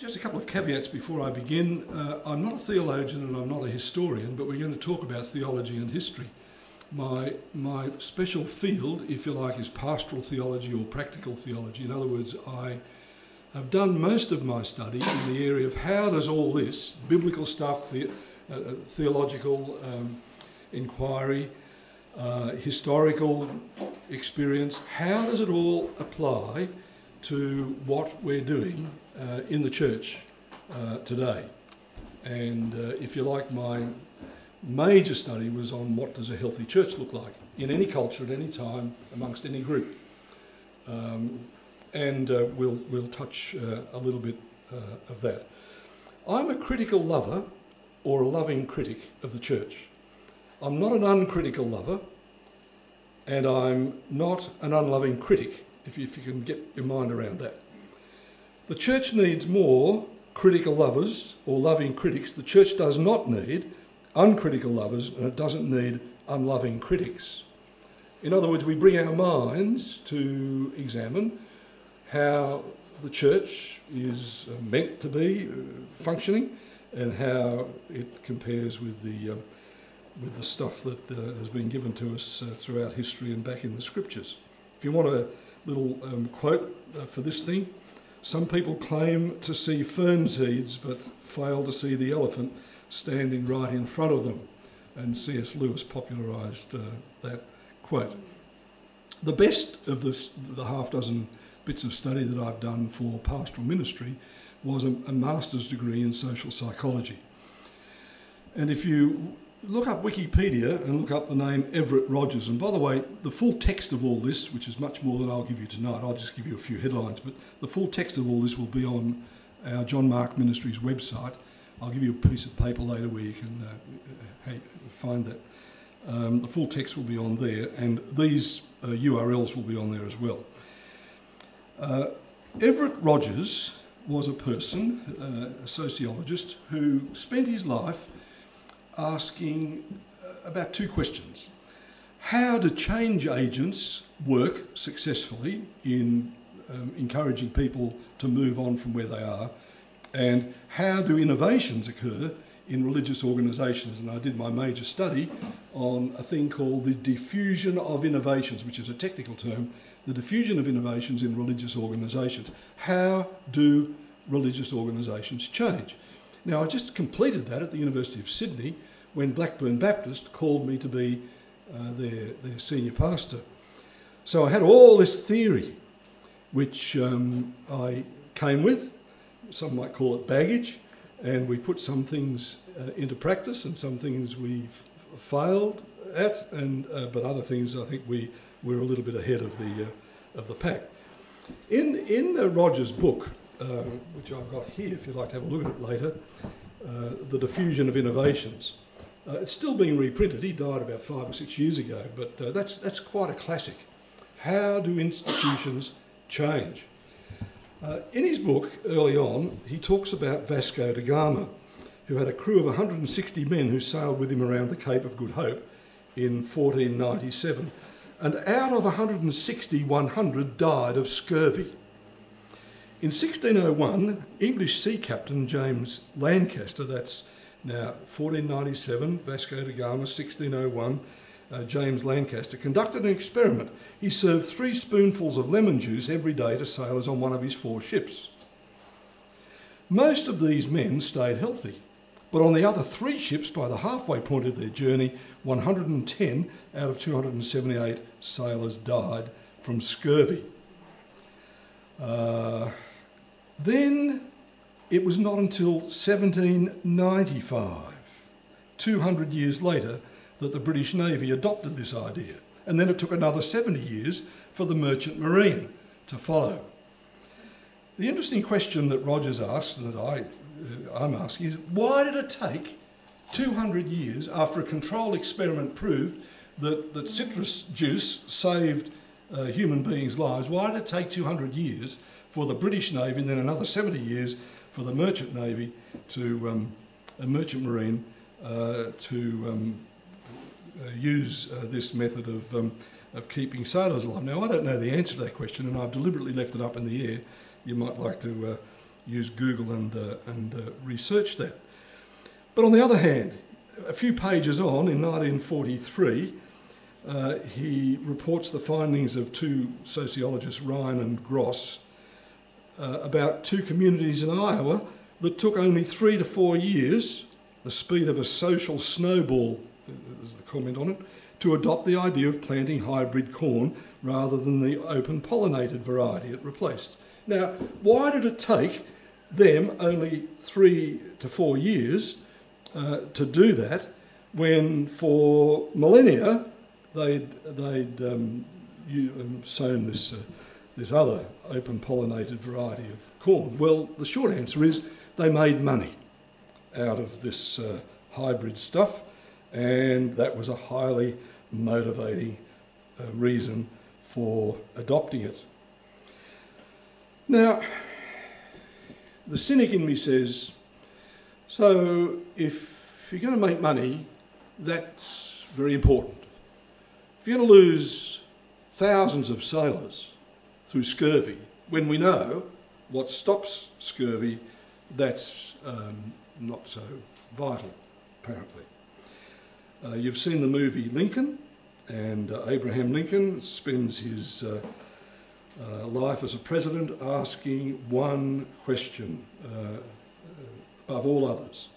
Just a couple of caveats before I begin. I'm not a theologian and I'm not a historian, but we're going to talk about theology and history. My special field, if you like, is pastoral theology or practical theology. In other words, I have done most of my study in the area of how does all this, biblical stuff, theological inquiry, historical experience, how does it all apply to what we're doing in the church today? And if you like, my major study was on what does a healthy church look like in any culture at any time amongst any group. We'll touch a little bit of that. I'm a critical lover or a loving critic of the church. I'm not an uncritical lover, and I'm not an unloving critic, if you can get your mind around that. The church needs more critical lovers or loving critics. The church does not need uncritical lovers, and it doesn't need unloving critics. In other words, we bring our minds to examine how the church is meant to be functioning and how it compares with the stuff that has been given to us throughout history and back in the scriptures. If you want a little quote for this thing, some people claim to see fern seeds but fail to see the elephant standing right in front of them. And C.S. Lewis popularised that quote. The best of the half dozen bits of study that I've done for pastoral ministry was a master's degree in social psychology. And if you look up Wikipedia and look up the name Everett Rogers, and by the way, the full text of all this, which is much more than I'll give you tonight, I'll just give you a few headlines, but the full text of all this will be on our John Mark Ministries website. I'll give you a piece of paper later where you can find that. The full text will be on there, and these URLs will be on there as well. Everett Rogers was a person, a sociologist, who spent his life asking about two questions. How do change agents work successfully in encouraging people to move on from where they are? And how do innovations occur in religious organisations? And I did my major study on a thing called the diffusion of innovations, which is a technical term, the diffusion of innovations in religious organisations. How do religious organisations change? Now, I just completed that at the University of Sydney when Blackburn Baptist called me to be their senior pastor. So I had all this theory, which I came with. Some might call it baggage, and we put some things into practice and some things we failed at, but other things I think we were a little bit ahead of the pack. In Rogers' book, which I've got here, if you'd like to have a look at it later, The Diffusion of Innovations. It's still being reprinted. He died about 5 or 6 years ago, but that's quite a classic. How do institutions change? In his book, early on, he talks about Vasco da Gama, who had a crew of 160 men who sailed with him around the Cape of Good Hope in 1497. And out of 160, 100 died of scurvy. In 1601, English sea captain James Lancaster, that's now 1497, Vasco da Gama, 1601, James Lancaster, conducted an experiment. He served 3 spoonfuls of lemon juice every day to sailors on one of his 4 ships. Most of these men stayed healthy, but on the other 3 ships, by the halfway point of their journey, 110 out of 278 sailors died from scurvy. Then it was not until 1795, 200 years later, that the British Navy adopted this idea. And then it took another 70 years for the merchant marine to follow. The interesting question that Rogers asked, and that I'm asking, is why did it take 200 years after a controlled experiment proved that citrus juice saved human beings' lives? Why did it take 200 years for the British Navy and then another 70 years for the merchant Navy to, merchant marine to use this method of keeping sailors alive? Now, I don't know the answer to that question, and I've deliberately left it up in the air. You might like to use Google and research that. But on the other hand, a few pages on, in 1943, he reports the findings of two sociologists, Ryan and Gross, about two communities in Iowa that took only 3 to 4 years, the speed of a social snowball, is the comment on it, to adopt the idea of planting hybrid corn rather than the open pollinated variety it replaced. Now, why did it take them only 3 to 4 years to do that, when for millennia they'd sown this other open pollinated variety of corn? Well, the short answer is they made money out of this hybrid stuff, and that was a highly motivating reason for adopting it. Now, the cynic in me says, so if you're going to make money, that's very important. If you're going to lose thousands of sailors through scurvy, when we know what stops scurvy, that's not so vital, apparently. You've seen the movie Lincoln, and Abraham Lincoln spends his life as a president asking one question above all others: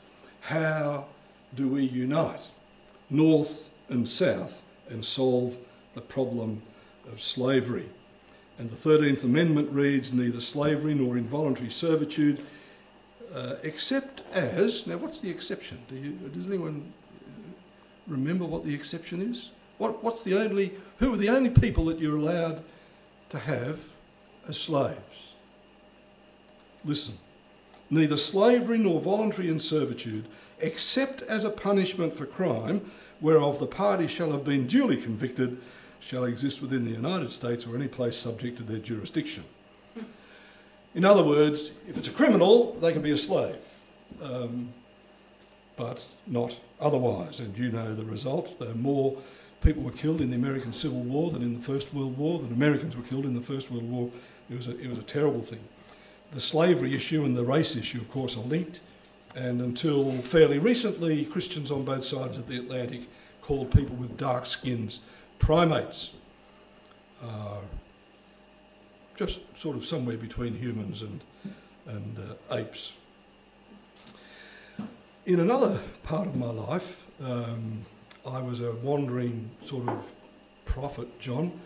how do we unite North and South and solve the problem of slavery? And the 13th Amendment reads, neither slavery nor involuntary servitude, except as... Now, what's the exception? Does anyone remember what the exception is? Who are the only people that you're allowed to have as slaves? Listen. Neither slavery nor voluntary servitude, except as a punishment for crime, whereof the party shall have been duly convicted, shall exist within the United States or any place subject to their jurisdiction. In other words, if it's a criminal, they can be a slave, but not otherwise. And you know the result. More people were killed in the American Civil War than in the First World War, than Americans were killed in the First World War. It was a terrible thing. The slavery issue and the race issue, of course, are linked. And until fairly recently, Christians on both sides of the Atlantic called people with dark skins primates. Just sort of somewhere between humans and apes. In another part of my life, I was a wandering sort of prophet, John,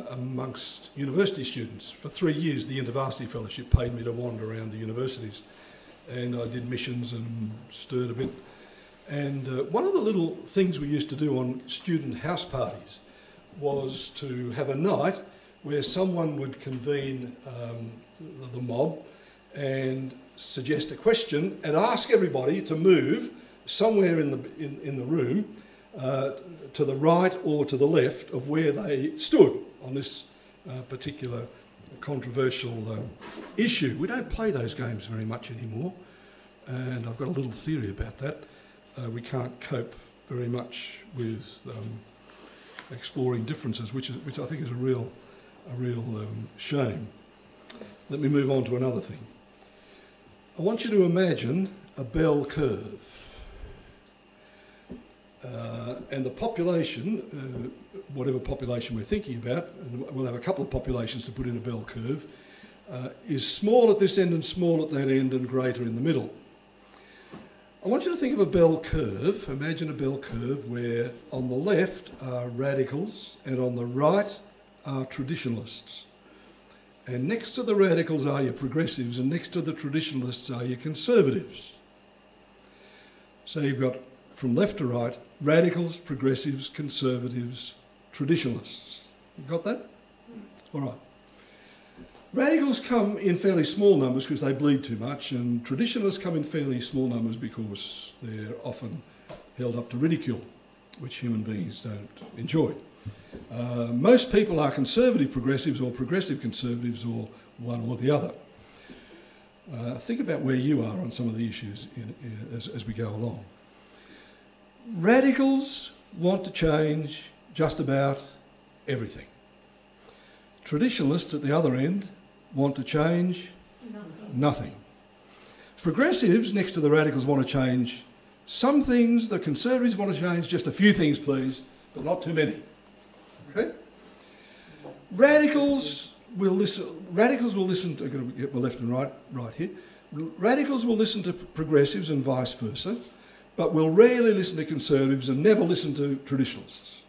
amongst university students. For 3 years, the InterVarsity Fellowship paid me to wander around the universities, and I did missions and stirred a bit. And one of the little things we used to do on student house parties was to have a night where someone would convene the mob and suggest a question and ask everybody to move somewhere in the room to the right or to the left of where they stood on this particular controversial issue. We don't play those games very much anymore, and I've got a little theory about that. We can't cope very much with exploring differences, which I think is a real shame. Let me move on to another thing. I want you to imagine a bell curve. And the population, whatever population we're thinking about, and we'll have a couple of populations to put in a bell curve, is small at this end and small at that end and greater in the middle. I want you to think of a bell curve. Imagine a bell curve where on the left are radicals and on the right are traditionalists. And next to the radicals are your progressives, and next to the traditionalists are your conservatives. So you've got, from left to right, radicals, progressives, conservatives, traditionalists. You got that? All right. Radicals come in fairly small numbers because they bleed too much, and traditionalists come in fairly small numbers because they're often held up to ridicule, which human beings don't enjoy. Most people are conservative progressives or progressive conservatives or one or the other. Think about where you are on some of the issues as we go along. Radicals want to change just about everything. Traditionalists at the other end want to change nothing. Progressives, next to the radicals, want to change some things. The conservatives want to change just a few things, please, but not too many. Okay? Radicals will listen to, I'm going to get my left and right here. Radicals will listen to progressives and vice versa, but will rarely listen to conservatives and never listen to traditionalists.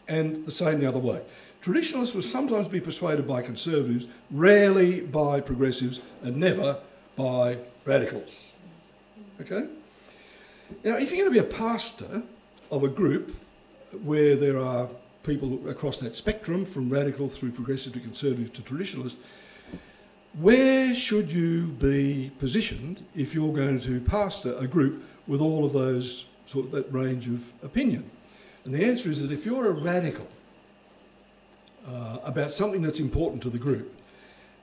And the same the other way. Traditionalists will sometimes be persuaded by conservatives, rarely by progressives, and never by radicals. Okay? Now, if you're going to be a pastor of a group where there are people across that spectrum, from radical through progressive to conservative to traditionalist, where should you be positioned if you're going to pastor a group with all of those, sort of that range of opinion? And the answer is that if you're a radical about something that's important to the group,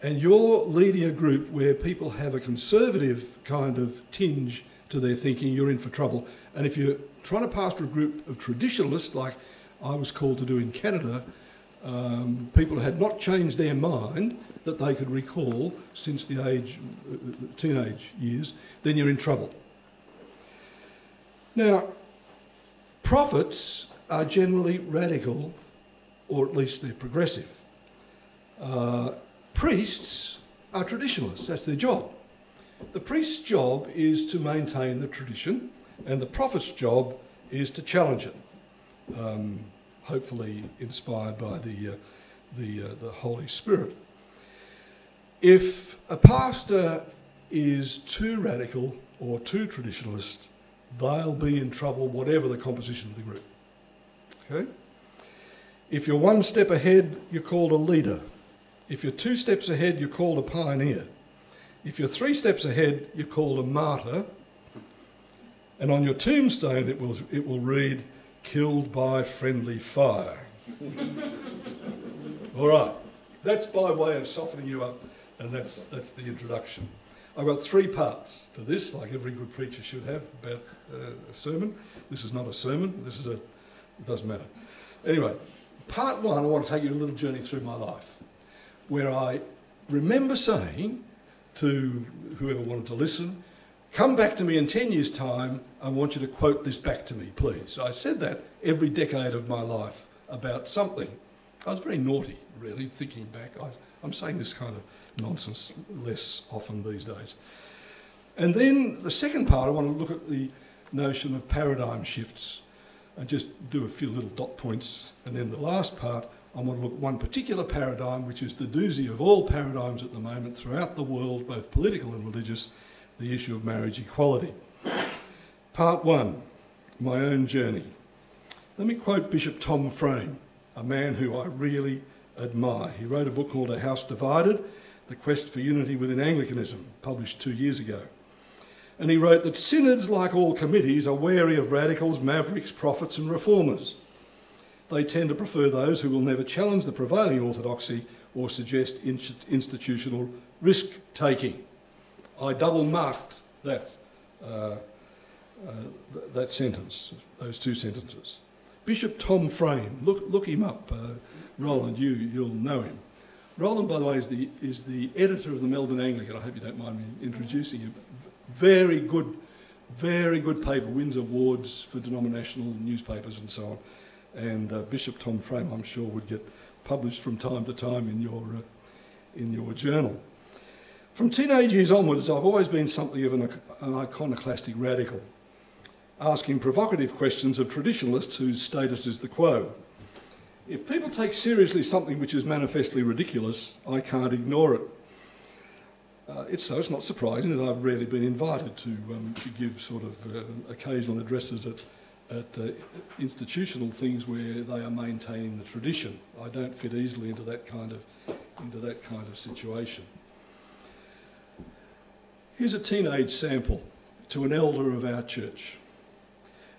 and you're leading a group where people have a conservative kind of tinge to their thinking, you're in for trouble. And if you're trying to pastor a group of traditionalists, like I was called to do in Canada, people who had not changed their mind that they could recall since the teenage years, then you're in trouble. Now, prophets are generally radical, or at least they're progressive. Priests are traditionalists, that's their job. The priest's job is to maintain the tradition, and the prophet's job is to challenge it, hopefully inspired by the Holy Spirit. If a pastor is too radical or too traditionalist, they'll be in trouble whatever the composition of the group. Okay? If you're one step ahead, you're called a leader. If you're 2 steps ahead, you're called a pioneer. If you're 3 steps ahead, you're called a martyr. And on your tombstone, it will read, "Killed by friendly fire." All right. That's by way of softening you up, and that's the introduction. I've got 3 parts to this, like every good preacher should have, about a sermon. This is not a sermon. It doesn't matter. Anyway, part 1, I want to take you on a little journey through my life, where I remember saying to whoever wanted to listen, come back to me in 10 years' time, I want you to quote this back to me, please. I said that every decade of my life about something. I was very naughty, really, thinking back. I'm saying this kind of nonsense less often these days. And then the second part, I want to look at the notion of paradigm shifts and just do a few little dot points. And then the last part, I want to look at one particular paradigm, which is the doozy of all paradigms at the moment throughout the world, both political and religious, the issue of marriage equality. Part 1, my own journey. Let me quote Bishop Tom Frame, a man who I really admire. He wrote a book called A House Divided, The Quest for Unity Within Anglicanism, published 2 years ago. And he wrote that synods, like all committees, are wary of radicals, mavericks, prophets and reformers. They tend to prefer those who will never challenge the prevailing orthodoxy or suggest institutional risk-taking. I double-marked that sentence, those 2 sentences. Bishop Tom Frame, look him up. Rowland, you'll know him. Rowland, by the way, is the editor of the Melbourne Anglican. I hope you don't mind me introducing him. Very good paper, wins awards for denominational newspapers and so on. And Bishop Tom Frame, I'm sure, would get published from time to time in your journal. From teenage years onwards, I've always been something of an iconoclastic radical, asking provocative questions of traditionalists whose status is the quo. If people take seriously something which is manifestly ridiculous, I can't ignore it. It's not surprising that I've rarely been invited to give sort of occasional addresses at institutional things where they are maintaining the tradition. I don't fit easily into that kind of situation. Here's a teenage sample to an elder of our church.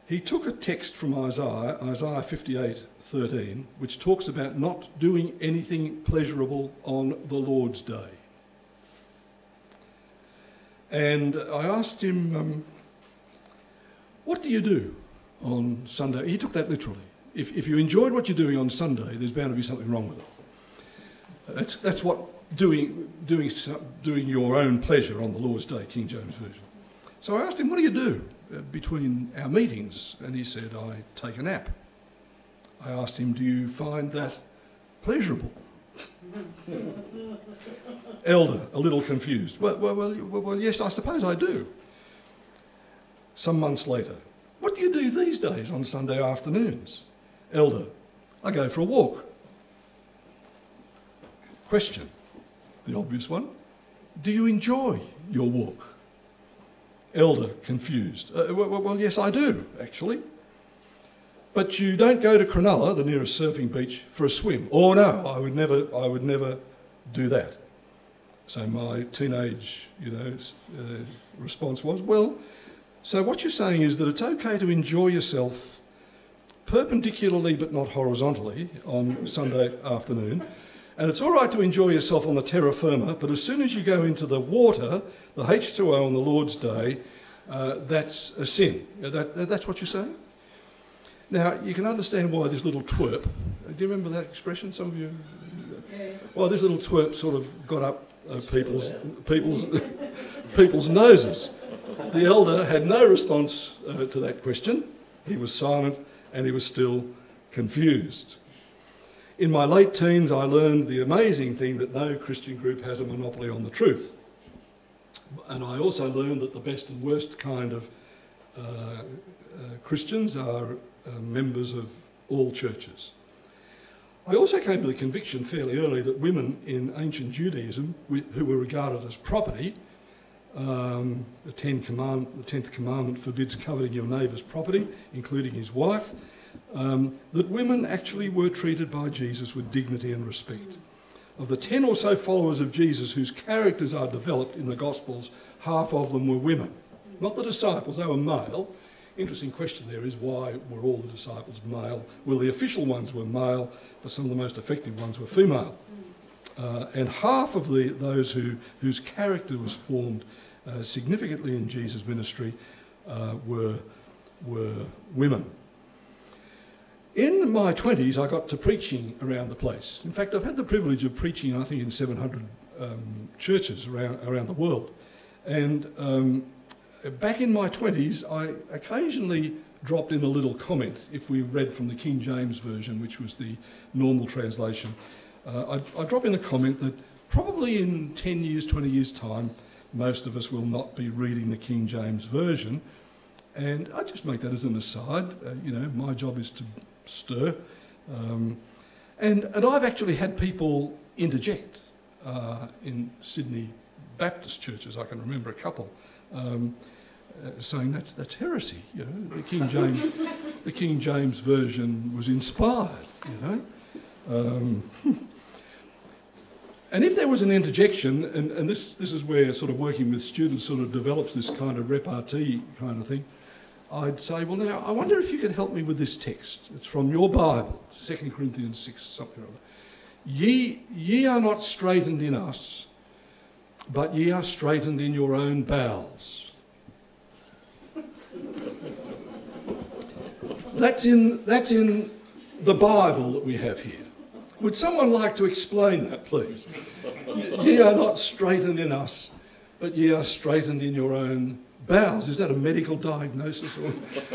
He took a text from Isaiah 58:13, which talks about not doing anything pleasurable on the Lord's Day. And I asked him, what do you do on Sunday? He took that literally. If you enjoyed what you're doing on Sunday, there's bound to be something wrong with it. That's what doing your own pleasure on the Lord's Day, King James Version. So I asked him, what do you do between our meetings? And he said, I take a nap. I asked him, do you find that pleasurable? Elder, a little confused. Well, yes, I suppose I do. Some months later, what do you do these days on Sunday afternoons? Elder, I go for a walk. Question, the obvious one, do you enjoy your walk? Elder, confused. Well, yes, I do, actually. But you don't go to Cronulla, the nearest surfing beach, for a swim. Oh no, I would never do that. So my teenage, response was, well, so what you're saying is that it's okay to enjoy yourself perpendicularly but not horizontally on Sunday afternoon, and it's all right to enjoy yourself on the terra firma, but as soon as you go into the water, the H2O on the Lord's Day, that's a sin. That's what you're saying? Now, you can understand why this little twerp, do you remember that expression, some of you? Yeah. Well, this little twerp sort of got up people's noses. The elder had no response to that question. He was silent and he was still confused. In my late teens, I learned the amazing thing that no Christian group has a monopoly on the truth. And I also learned that the best and worst kind of Christians are members of all churches. I also came to the conviction fairly early that women in ancient Judaism, who were regarded as property, the 10th commandment forbids coveting your neighbour's property, including his wife, that women actually were treated by Jesus with dignity and respect. Of the 10 or so followers of Jesus whose characters are developed in the Gospels, half of them were women. Not the disciples, they were male. Interesting question there is, why were all the disciples male? Well, the official ones were male, but some of the most effective ones were female. And half of those whose character was formed significantly in Jesus' ministry were women. In my 20s, I got to preaching around the place. In fact, I've had the privilege of preaching, I think, in 700 churches around the world. And back in my 20s, I occasionally dropped in a little comment if we read from the King James Version, which was the normal translation. I'd drop in a comment that probably in 10 years, 20 years' time, most of us will not be reading the King James Version. And I just make that as an aside. My job is to stir. And I've actually had people interject in Sydney Baptist churches. I can remember a couple. Saying that's heresy, The King James Version was inspired, And if there was an interjection, and this is where sort of working with students sort of develops this kind of repartee kind of thing, I'd say, well, now, I wonder if you could help me with this text. It's from your Bible, 2 Corinthians 6, something or other. Ye are not straitened in us, but ye are straitened in your own bowels. That's in the Bible that we have here. Would someone like to explain that, please? Ye are not straitened in us, but ye are straitened in your own bowels. Is that a medical diagnosis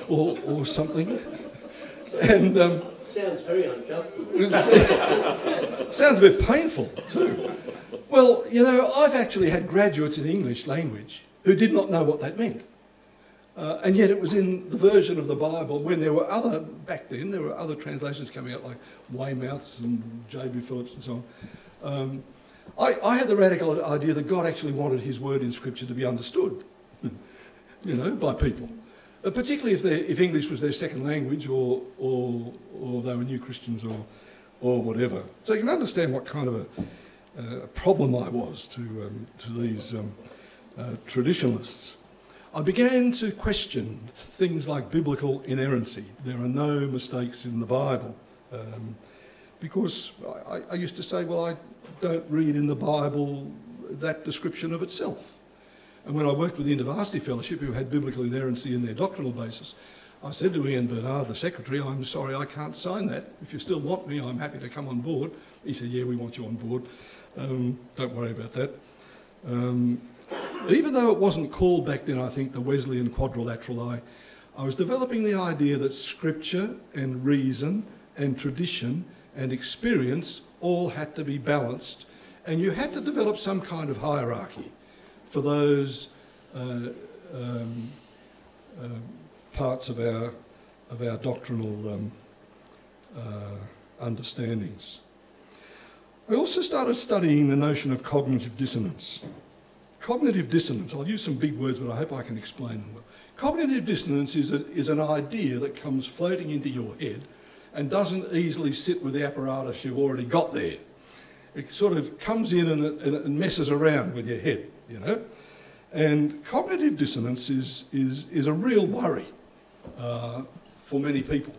or something? And sounds very uncomfortable. Sounds a bit painful too. Well, I've actually had graduates in English language who did not know what that meant. And yet it was in the version of the Bible when there were back then there were other translations coming out like Weymouth's and J.B. Phillips and so on. I had the radical idea that God actually wanted his word in Scripture to be understood, by people. Particularly if English was their second language or they were new Christians or whatever. So you can understand what kind of a problem I was to these traditionalists. I began to question things like biblical inerrancy. There are no mistakes in the Bible. Because I used to say, well, I don't read in the Bible that description of itself. And when I worked with the InterVarsity Fellowship, who had biblical inerrancy in their doctrinal basis, I said to Ian Bernard, the secretary, I'm sorry, I can't sign that. If you still want me, I'm happy to come on board. He said, yeah, we want you on board. Don't worry about that. Even though it wasn't called back then, I think, the Wesleyan quadrilateral, I was developing the idea that scripture and reason and tradition and experience all had to be balanced, and you had to develop some kind of hierarchy for those parts of our doctrinal understandings. I also started studying the notion of cognitive dissonance. Cognitive dissonance, I'll use some big words, but I hope I can explain them well. Cognitive dissonance is an idea that comes floating into your head and doesn't easily sit with the apparatus you've already got there. It sort of comes in and messes around with your head, you know. And cognitive dissonance is a real worry for many people.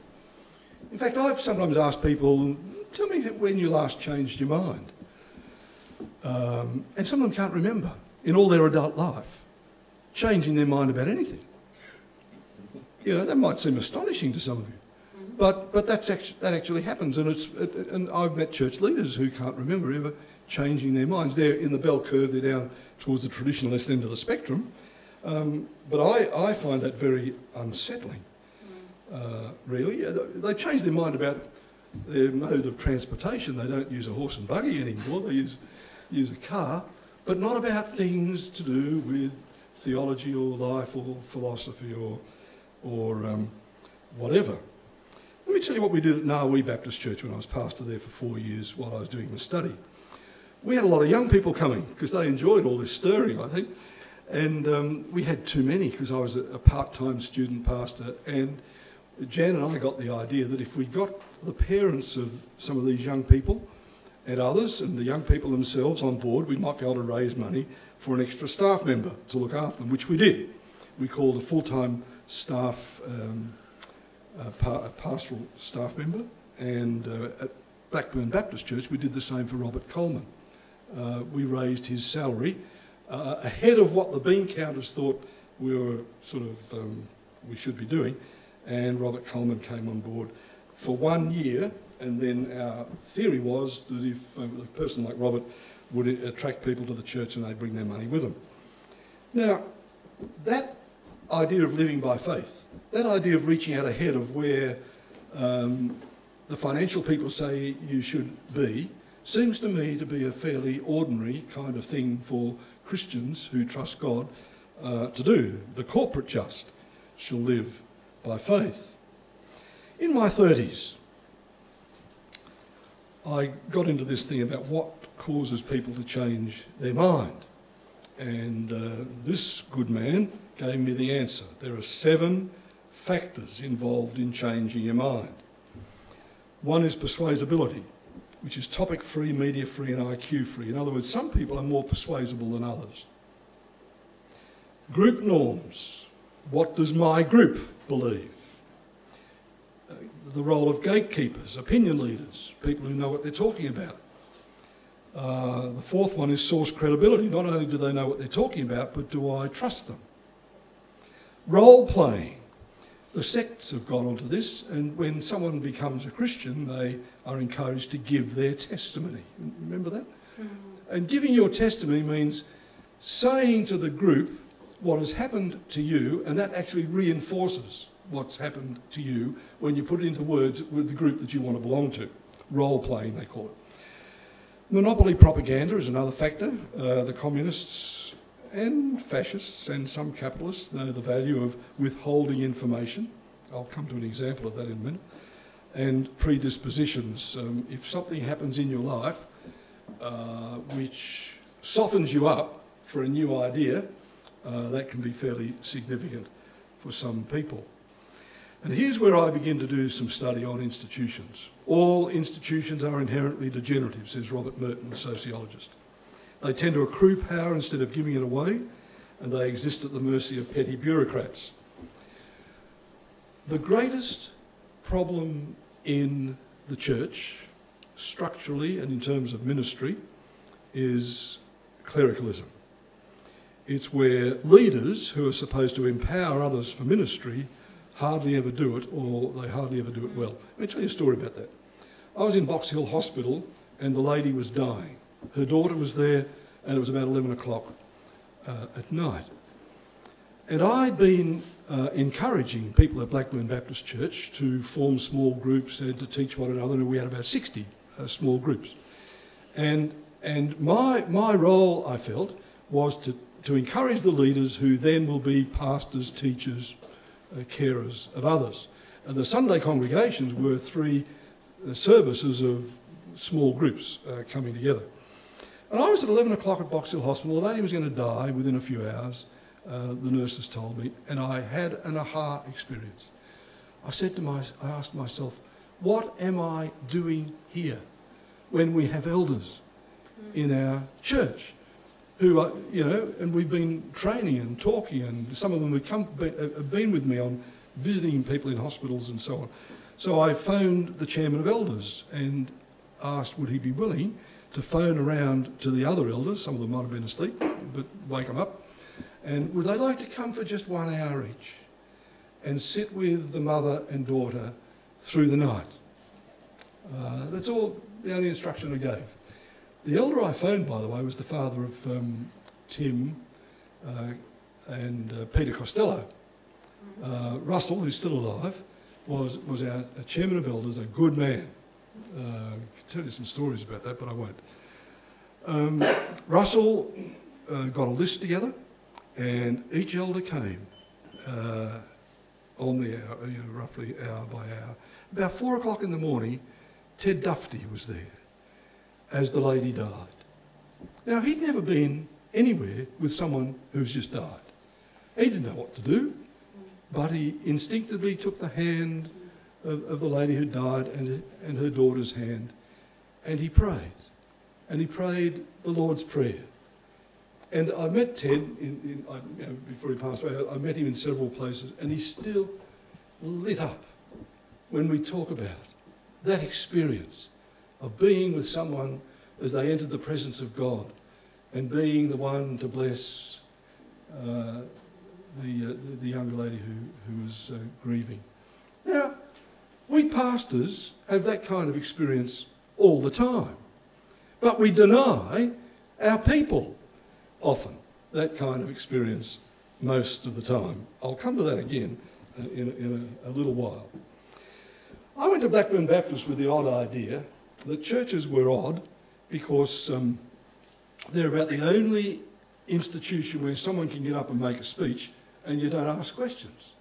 In fact, I've sometimes asked people, tell me when you last changed your mind. And some of them can't remember in all their adult life changing their mind about anything. You know, that might seem astonishing to some of you, but that actually happens, and I've met church leaders who can't remember ever changing their minds. They're in the bell curve, they're down towards the traditionalist end of the spectrum, but I find that very unsettling, really. They change their mind about their mode of transportation. They don't use a horse and buggy anymore, they use a car, but not about things to do with theology or life or philosophy or whatever. Let me tell you what we did at Narwee Baptist Church when I was pastor there for 4 years while I was doing the study. We had a lot of young people coming because they enjoyed all this stirring, I think, and we had too many because I was a part-time student pastor, and Jan and I got the idea that if we got the parents of some of these young people and others and the young people themselves on board, we might be able to raise money for an extra staff member to look after them, which we did. We called a full-time staff, a pastoral staff member, and at Blackburn Baptist Church we did the same for Robert Coleman. We raised his salary ahead of what the bean counters thought we were we should be doing, and Robert Coleman came on board for 1 year, and then our theory was that if a person like Robert would attract people to the church and they'd bring their money with them. Now, that idea of living by faith, that idea of reaching out ahead of where the financial people say you should be, seems to me to be a fairly ordinary kind of thing for Christians who trust God to do. The corporate just shall live by faith. In my 30s, I got into this thing about what causes people to change their mind. And this good man gave me the answer. There are 7 factors involved in changing your mind. One is persuasibility, which is topic-free, media-free and IQ-free. In other words, some people are more persuasible than others. Group norms. What does my group believe? The role of gatekeepers, opinion leaders, people who know what they're talking about. The 4th one is source credibility. Not only do they know what they're talking about, but do I trust them? Role-playing. The sects have got onto this, and when someone becomes a Christian, they are encouraged to give their testimony. Remember that? And giving your testimony means saying to the group what has happened to you, and that actually reinforces what's happened to you when you put it into words with the group that you want to belong to. Role-playing, they call it. Monopoly propaganda is another factor. The communists and fascists and some capitalists know the value of withholding information. I'll come to an example of that in a minute. And predispositions. If something happens in your life which softens you up for a new idea, that can be fairly significant for some people. And here's where I begin to do some study on institutions. All institutions are inherently degenerative, says Robert Merton, a sociologist. They tend to accrue power instead of giving it away, and they exist at the mercy of petty bureaucrats. The greatest problem in the church, structurally and in terms of ministry, is clericalism. It's where leaders who are supposed to empower others for ministry hardly ever do it, or they hardly ever do it well. Let me tell you a story about that. I was in Box Hill Hospital and the lady was dying. Her daughter was there, and it was about 11 o'clock at night. And I'd been encouraging people at Blackburn Baptist Church to form small groups and to teach one another, and we had about 60 small groups. And my role, I felt, was to encourage the leaders who then will be pastors, teachers, carers of others. And the Sunday congregations were 3 services of small groups coming together. And I was at 11 o'clock at Box Hill Hospital. The lady was going to die within a few hours, the nurses told me, and I had an aha experience. I asked myself, what am I doing here when we have elders in our church who are, and we've been training and talking, and some of them have been with me on visiting people in hospitals and so on. So I phoned the chairman of elders and asked would he be willing to phone around to the other elders, some of them might have been asleep, but wake them up, and would they like to come for just 1 hour each and sit with the mother and daughter through the night. That's all the only instruction I gave. The elder I phoned, by the way, was the father of Tim and Peter Costello. Russell, who's still alive, was our chairman of elders, a good man. I could tell you some stories about that, but I won't. Russell got a list together, and each elder came on the hour, roughly hour by hour. About 4 o'clock in the morning, Ted Dufty was there as the lady died. Now, he'd never been anywhere with someone who's just died. He didn't know what to do, but he instinctively took the hand of the lady who died and her daughter's hand, and he prayed. And he prayed the Lord's Prayer. And I met Ted, before he passed away, I met him in several places, and he's still lit up when we talk about that experience of being with someone as they entered the presence of God and being the one to bless the young lady who was grieving. Now, we pastors have that kind of experience all the time, but we deny our people often that kind of experience most of the time. I'll come to that again in a little while. I went to Blackburn Baptist with the odd idea that churches were odd because they're about the only institution where someone can get up and make a speech and you don't ask questions.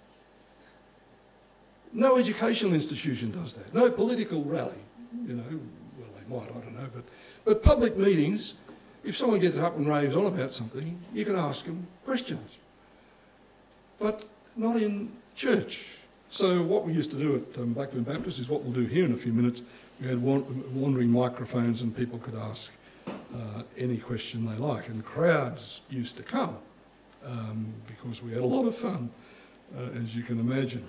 No educational institution does that. No political rally, well, they might, I don't know, but public meetings, if someone gets up and raves on about something, you can ask them questions. But not in church. So what we used to do at Blackburn Baptist is what we'll do here in a few minutes. We had wandering microphones and people could ask any question they like, and crowds used to come because we had a lot of fun, as you can imagine.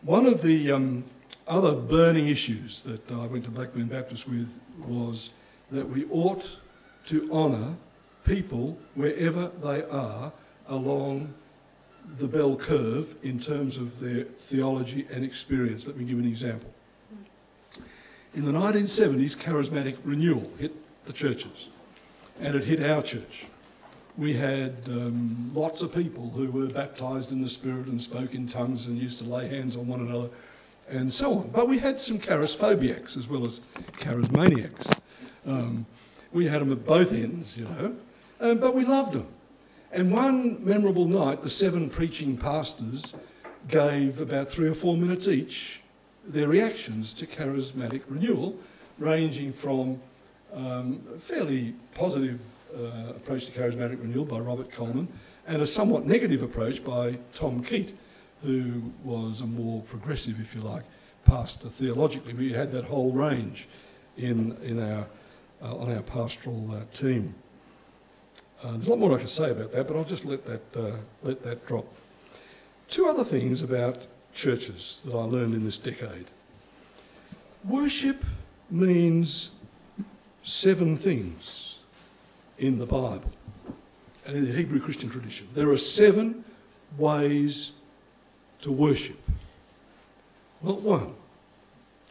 One of the other burning issues that I went to Blackburn Baptist with was that we ought to honour people wherever they are along the bell curve in terms of their theology and experience. Let me give an example. In the 1970s, charismatic renewal hit the churches, and it hit our church. We had lots of people who were baptised in the Spirit and spoke in tongues and used to lay hands on one another and so on. But we had some charisphobiacs as well as charismaniacs. We had them at both ends, but we loved them. And one memorable night, the 7 preaching pastors gave about 3 or 4 minutes each their reactions to charismatic renewal, ranging from a fairly positive approach to charismatic renewal by Robert Coleman and a somewhat negative approach by Tom Keat, who was a more progressive, if you like, pastor theologically. We had that whole range on our pastoral team. There's a lot more I could say about that, but I'll just let that drop. 2 other things about churches that I learned in this decade. Worship means 7 things in the Bible and in the Hebrew Christian tradition. There are 7 ways to worship. Not 1,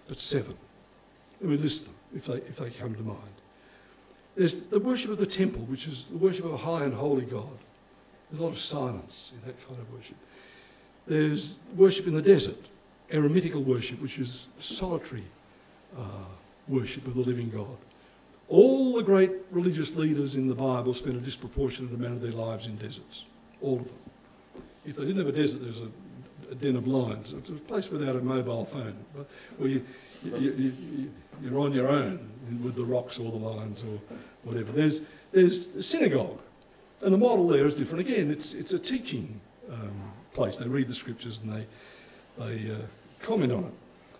but 7. Let me list them if they come to mind. There's the worship of the temple, which is the worship of a high and holy God. There's a lot of silence in that kind of worship. There's worship in the desert, eremitical worship, which is solitary worship of the living God. All the great religious leaders in the Bible spent a disproportionate amount of their lives in deserts. All of them. If they didn't have a desert, there was a den of lions. It was a place without a mobile phone, where you're on your own with the rocks or the lions or whatever. There's a synagogue, and the model there is different. Again, it's a teaching place. They read the scriptures and they comment on it.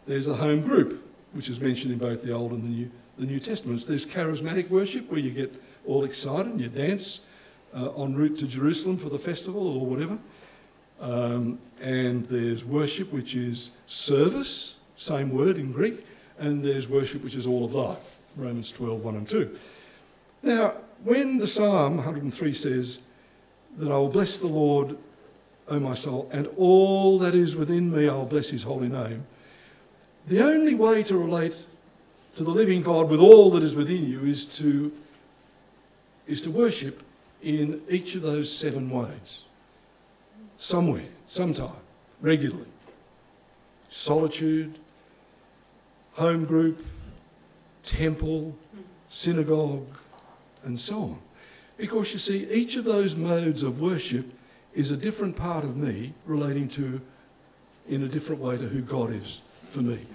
There's a home group, which is mentioned in both the Old and the New Testaments. There's charismatic worship, where you get all excited and you dance en route to Jerusalem for the festival or whatever. And there's worship, which is service, same word in Greek, and there's worship, which is all of life, Romans 12, 1 and 2. Now, when the Psalm 103 says that I will bless the Lord, O my soul, and all that is within me, I will bless his holy name, the only way to relate to the living God with all that is within you is to worship in each of those 7 ways. Somewhere, sometime, regularly. Solitude, home group, temple, synagogue, and so on. Because you see, each of those modes of worship is a different part of me relating to, in a different way, to who God is for me.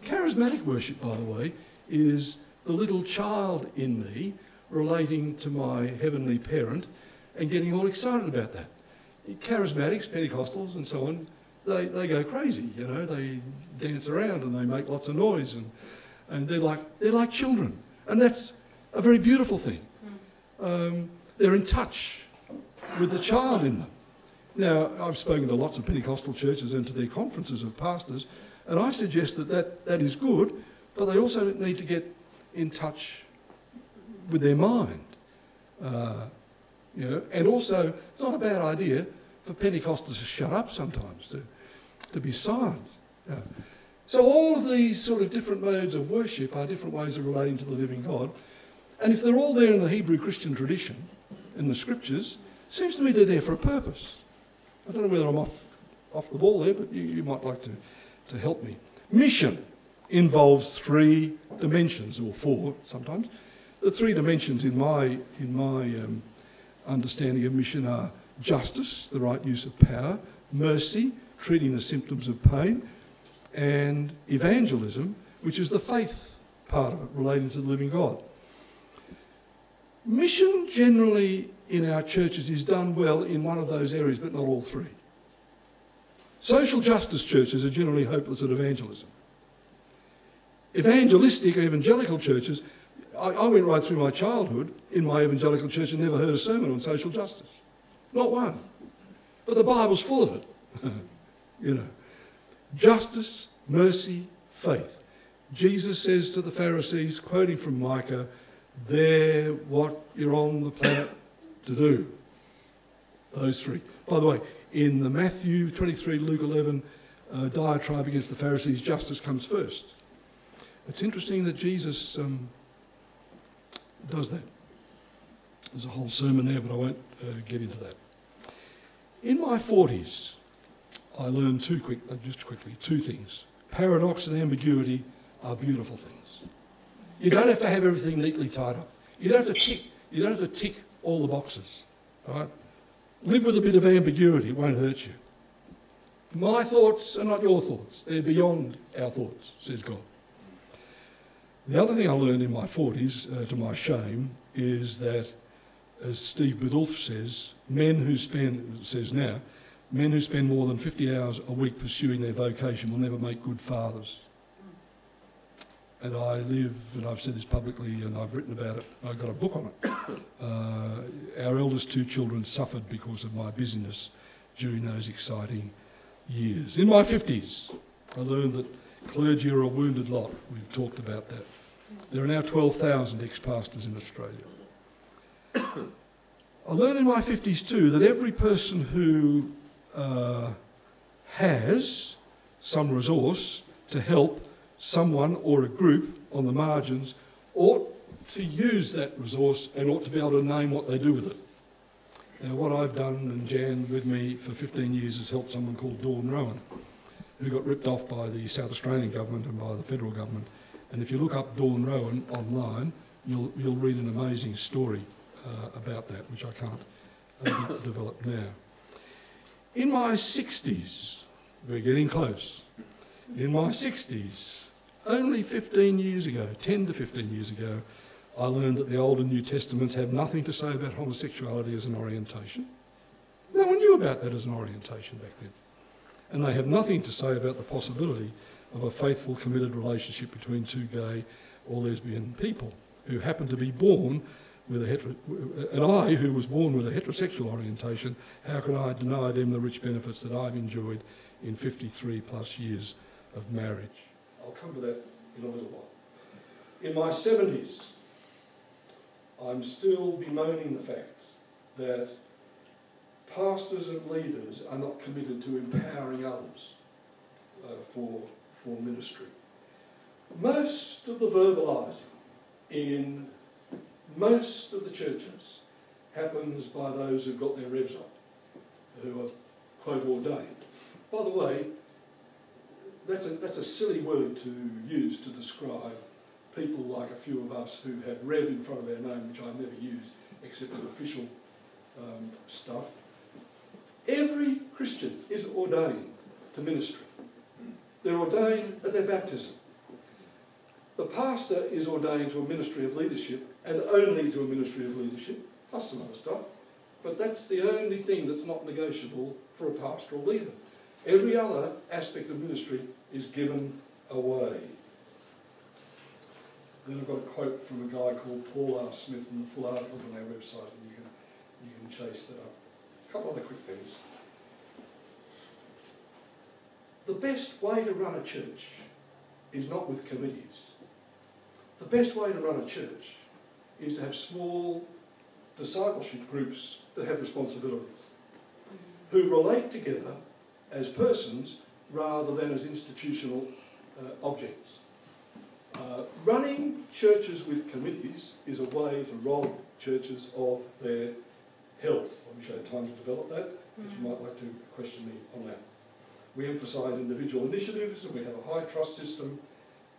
Charismatic worship, by the way, is the little child in me relating to my heavenly parent and getting all excited about that. Charismatics, Pentecostals and so on, they go crazy, you know, they dance around and they make lots of noise and they're like children. And that's a very beautiful thing. They're in touch with the child in them. Now, I've spoken to lots of Pentecostal churches and to their conferences of pastors, and I suggest that is good, but they also need to get in touch with their mind. You know, and also, it's not a bad idea for Pentecostals to shut up sometimes, to be silent. So all of these sort of different modes of worship are different ways of relating to the living God. And if they're all there in the Hebrew Christian tradition, in the scriptures, it seems to me they're there for a purpose. I don't know whether I'm off the ball there, but you might like to help me. Mission involves 3 dimensions, or 4 sometimes. The 3 dimensions in my understanding of mission are justice, the right use of power, mercy, treating the symptoms of pain, and evangelism, which is the faith part of it, relating to the living God. Mission generally in our churches is done well in one of those areas, but not all 3. Social justice churches are generally hopeless at evangelism. Evangelical churches, I went right through my childhood in my evangelical church and never heard a sermon on social justice. Not one. But the Bible's full of it. You know. Justice, mercy, faith. Jesus says to the Pharisees, quoting from Micah, they're what you're on the planet to do. Those 3. By the way, in the Matthew 23, Luke 11 diatribe against the Pharisees, justice comes first. It's interesting that Jesus does that. There's a whole sermon there, but I won't get into that. In my 40s, I learned two things. Paradox and ambiguity are beautiful things. You don't have to have everything neatly tied up. You don't have to tick all the boxes. Right? Live with a bit of ambiguity, it won't hurt you. My thoughts are not your thoughts. They're beyond our thoughts, says God. The other thing I learned in my 40s, to my shame, is that, as Steve Biddulph says, men who spend more than 50 hours a week pursuing their vocation will never make good fathers. And I live, and I've said this publicly, and I've written about it, I've got a book on it. Our eldest 2 children suffered because of my busyness during those exciting years. In my 50s, I learned that clergy are a wounded lot. We've talked about that. There are now 12,000 ex-pastors in Australia. I learned in my 50s too that every person who has some resource to help someone or a group on the margins ought to use that resource and ought to be able to name what they do with it. Now, what I've done, and Jan with me for 15 years, has helped someone called Dawn Rowan, who got ripped off by the South Australian government and by the federal government. And if you look up Dawn Rowan online, you'll read an amazing story about that, which I can't develop now. In my 60s, we're getting close, in my 60s, only 15 years ago, 10 to 15 years ago, I learned that the Old and New Testaments have nothing to say about homosexuality as an orientation. No one knew about that as an orientation back then. And they have nothing to say about the possibility of a faithful, committed relationship between two gay or lesbian people who happen to be born with and I, who was born with a heterosexual orientation, how can I deny them the rich benefits that I've enjoyed in 53 plus years of marriage? I'll come to that in a little while. In my 70s, I'm still bemoaning the fact that pastors and leaders are not committed to empowering others for ministry. Most of the verbalising in most of the churches happens by those who've got their revs up, who are, quote, ordained. By the way, that's a silly word to use to describe people like a few of us who have Rev in front of our name, which I never use except in official stuff. Every Christian is ordained to ministry. They're ordained at their baptism. The pastor is ordained to a ministry of leadership and only to a ministry of leadership, plus some other stuff, but that's the only thing that's not negotiable for a pastoral leader. Every other aspect of ministry is given away. Then I've got a quote from a guy called Paul R. Smith, and the full article's on our website, and you can chase that up. A couple other quick things. The best way to run a church is not with committees. The best way to run a church is to have small discipleship groups that have responsibilities, who relate together as persons rather than as institutional objects. Running churches with committees is a way to rob churches of their health. I wish I had time to develop that, but you might like to question me on that. We emphasise individual initiatives, and we have a high trust system,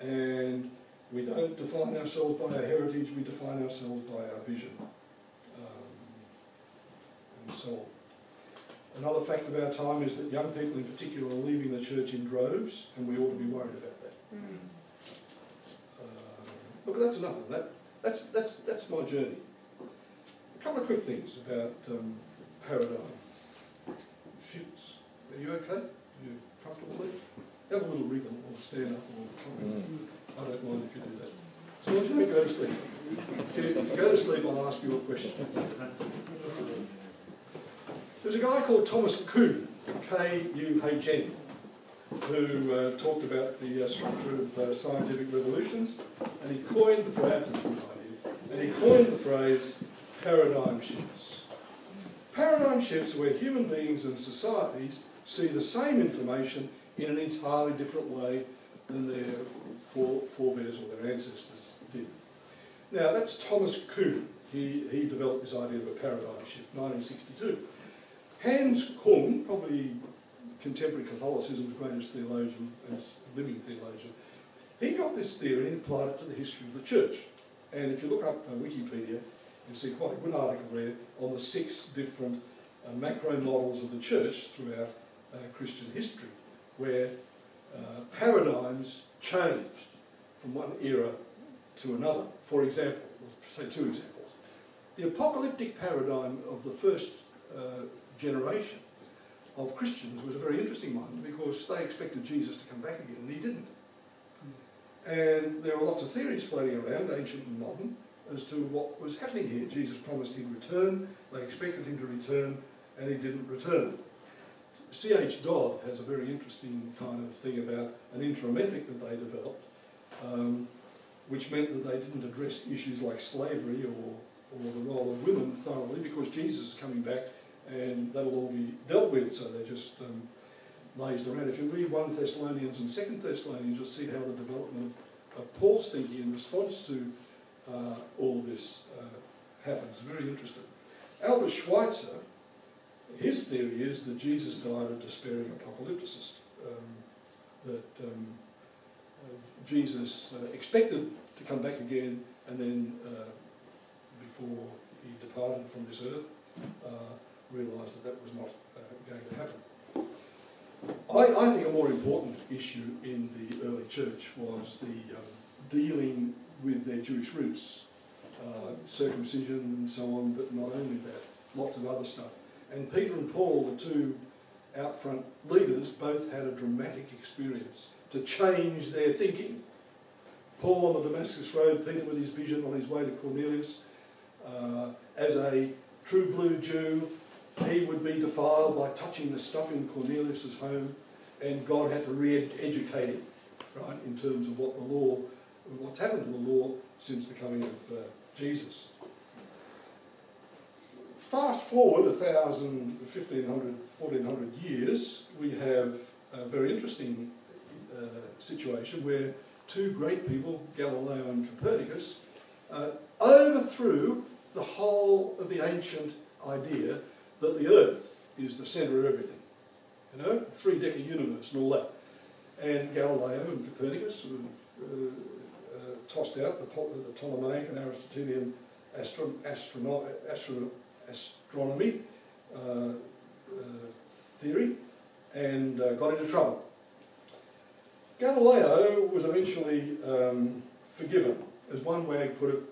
and we don't define ourselves by our heritage, we define ourselves by our vision, and so on. Another fact of our time is that young people in particular are leaving the church in droves, and we ought to be worried about that. But that's enough of that. That's my journey. A couple of quick things about paradigm shifts. Are you okay? Are you comfortable there? Have a little wriggle or stand up or something. I don't mind if you do that. As long as you don't go to sleep. If you go to sleep, I'll ask you a question. There's a guy called Thomas Kuhn, K-U-H-N, who talked about the structure of scientific revolutions, and he coined the phrase, that's a good idea, and he coined the phrase paradigm shifts. Paradigm shifts are where human beings and societies see the same information in an entirely different way than their forebears or their ancestors did. Now, that's Thomas Kuhn. He developed this idea of a paradigm shift, 1962. Hans Kung, probably contemporary Catholicism's greatest theologian and living theologian, he got this theory and applied it to the history of the church. And if you look up Wikipedia, you'll see quite a good article there on the 6 different macro models of the church throughout Christian history, where paradigms changed from one era to another. For example, say 2 examples. The apocalyptic paradigm of the first generation of Christians was a very interesting one, because they expected Jesus to come back again, and he didn't. And there were lots of theories floating around, ancient and modern, as to what was happening here. Jesus promised he'd return, they expected him to return, and he didn't return. C.H. Dodd has a very interesting kind of thing about an interim ethic that they developed, which meant that they didn't address issues like slavery or the role of women thoroughly, because Jesus is coming back and that'll all be dealt with, so they just lazed around. If you read 1 Thessalonians and 2 Thessalonians, you'll see how the development of Paul's thinking in response to all of this happens. Very interesting. Albert Schweitzer, his theory is that Jesus died a despairing apocalypticist, that Jesus expected to come back again, and then before he departed from this earth, realised that was not going to happen. I think a more important issue in the early church was the dealing with their Jewish roots, circumcision and so on, but not only that, lots of other stuff. And Peter and Paul, the two out front leaders, both had a dramatic experience to change their thinking. Paul on the Damascus Road, Peter with his vision on his way to Cornelius. As a true blue Jew, he would be defiled by touching the stuff in Cornelius' home, and God had to re-educate him, right, in terms of what the law, what's happened to the law since the coming of Jesus. Fast forward 1,000, 1,500, 1,400 years, we have a very interesting situation where two great people, Galileo and Copernicus, overthrew the whole of the ancient idea that the Earth is the centre of everything. You know, the three-decker universe and all that. And Galileo and Copernicus tossed out the Ptolemaic and Aristotelian astronomy theory and got into trouble. Galileo was eventually forgiven, as one wag put it.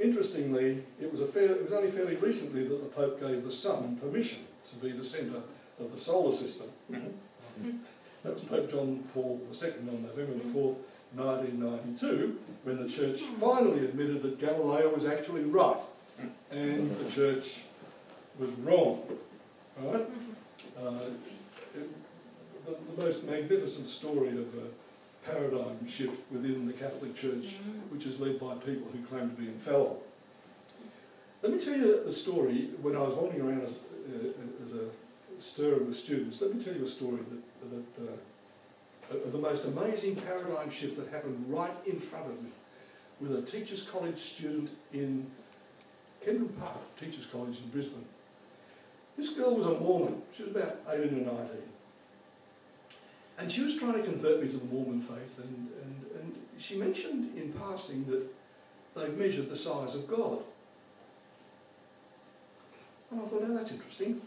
Interestingly, it was only fairly recently that the Pope gave the Sun permission to be the centre of the solar system. That was Pope John Paul II on November the 4th, 1992, when the Church finally admitted that Galileo was actually right and the Church was wrong. Right? The most magnificent story of a paradigm shift within the Catholic Church, which is led by people who claim to be infallible. Let me tell you a story. When I was wandering around as a stirrer with students, let me tell you a story of the most amazing paradigm shift that happened right in front of me with a Teachers College student in Kendall Park, Teachers College in Brisbane. This girl was a Mormon. She was about 18 or 19. And she was trying to convert me to the Mormon faith, and she mentioned in passing that they've measured the size of God. And I thought, oh, that's interesting.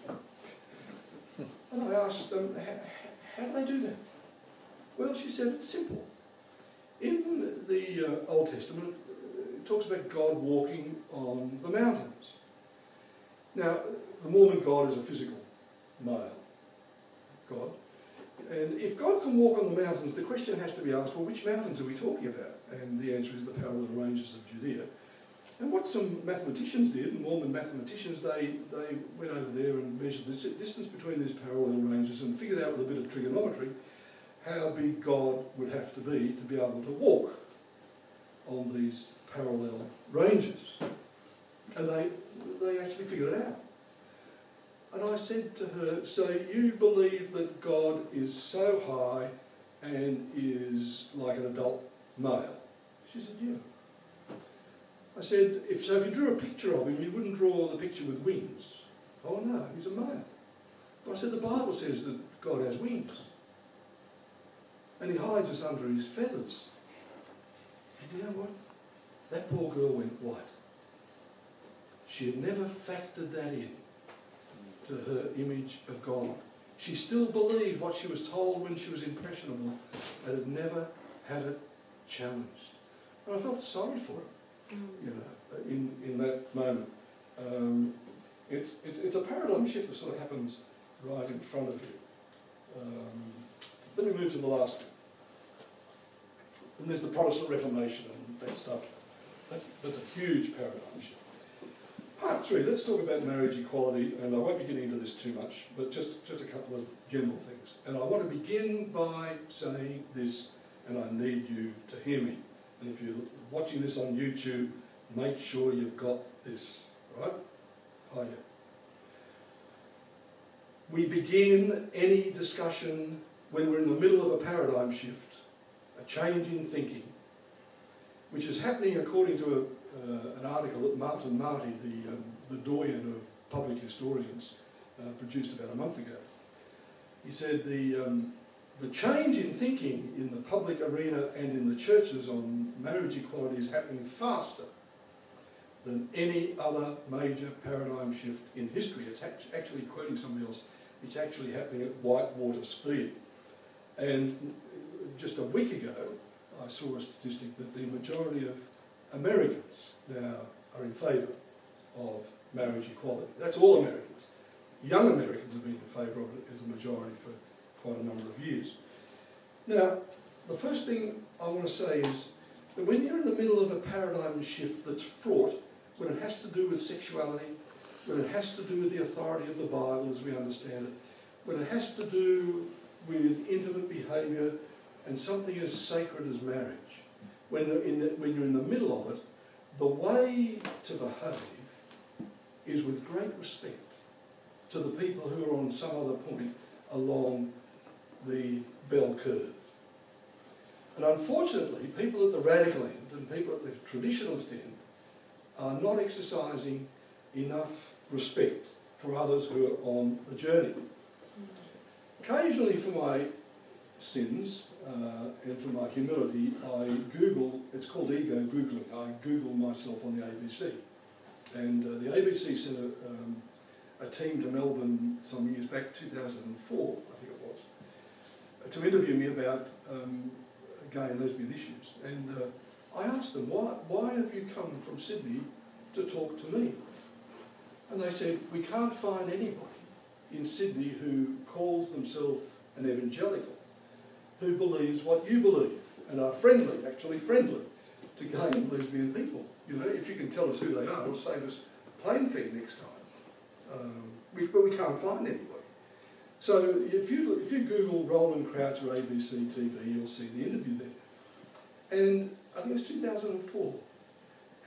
And I asked, how do they do that? Well, she said, it's simple. In the Old Testament, it talks about God walking on the mountains. Now, the Mormon God is a physical male God. And if God can walk on the mountains, the question has to be asked, well, which mountains are we talking about? And the answer is the parallel ranges of Judea. And what some mathematicians did, Mormon mathematicians, they went over there and measured the distance between these parallel ranges and figured out with a bit of trigonometry how big God would have to be able to walk on these parallel ranges. And they actually figured it out. And I said to her, so you believe that God is so high and is like an adult male? She said, yeah. I said, if you drew a picture of him, you wouldn't draw the picture with wings. Oh no, he's a male. But I said, the Bible says that God has wings. And he hides us under his feathers. And you know what? That poor girl went white. She had never factored that in to her image of God. She still believed what she was told when she was impressionable, but had never had it challenged. And I felt sorry for her, you know, in that moment. It's a paradigm shift that sort of happens right in front of you. Let me move to the last. And there's the Protestant Reformation and that stuff. That's a huge paradigm shift. Part 3, let's talk about marriage equality, and I won't be getting into this too much, but just a couple of general things. And I want to begin by saying this, and I need you to hear me. And if you're watching this on YouTube, make sure you've got this, right? Oh, yeah. We begin any discussion when we're in the middle of a paradigm shift, a change in thinking, which is happening according to an article that Martin Marty, the doyen of public historians, produced about a month ago. He said the change in thinking in the public arena and in the churches on marriage equality is happening faster than any other major paradigm shift in history. It's actually, quoting somebody else, it's actually happening at whitewater speed. And just a week ago, I saw a statistic that the majority of Americans now are in favour of marriage equality. That's all Americans. Young Americans have been in favour of it as a majority for quite a number of years. Now, the first thing I want to say is that when you're in the middle of a paradigm shift that's fraught, when it has to do with sexuality, when it has to do with the authority of the Bible as we understand it, when it has to do with intimate behaviour and something as sacred as marriage, when you're in the middle of it, the way to behave is with great respect to the people who are on some other point along the bell curve. And unfortunately, people at the radical end and people at the traditionalist end are not exercising enough respect for others who are on the journey. Occasionally, for my sins and for my humility, I Google, it's called ego Googling, I Google myself on the ABC. And the ABC sent a team to Melbourne some years back, 2004, I think it was, to interview me about gay and lesbian issues. And I asked them, why have you come from Sydney to talk to me? And they said, we can't find anybody in Sydney who calls themselves an evangelical, who believes what you believe, and are friendly, actually friendly, to gay and lesbian people. You know, if you can tell us who they are, it'll save us a plane fare next time. But we can't find anybody. So if you Google Rowland Croucher ABC TV, you'll see the interview there. And I think it's 2004.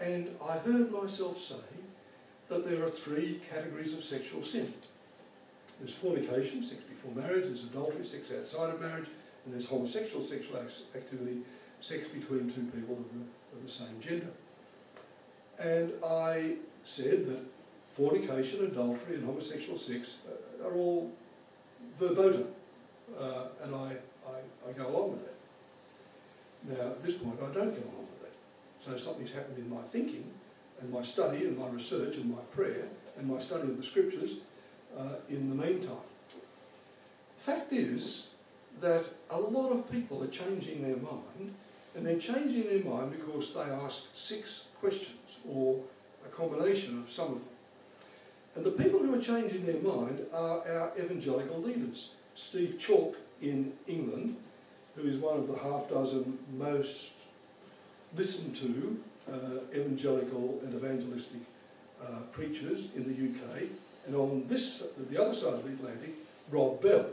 And I heard myself say that there are 3 categories of sexual sin. There's fornication, sex before marriage, there's adultery, sex outside of marriage, and there's homosexual sexual activity, sex between 2 people of the same gender. And I said that fornication, adultery and homosexual sex are all verboten, and I go along with that. Now, at this point, I don't go along with that. So something's happened in my thinking and my study and my research and my prayer and my study of the scriptures in the meantime. Fact is that a lot of people are changing their mind, and they're changing their mind because they ask 6 questions, or a combination of some of them. And the people who are changing their mind are our evangelical leaders. Steve Chalk in England, who is one of the half-dozen most listened to evangelical and evangelistic preachers in the UK, and on the other side of the Atlantic, Rob Bell,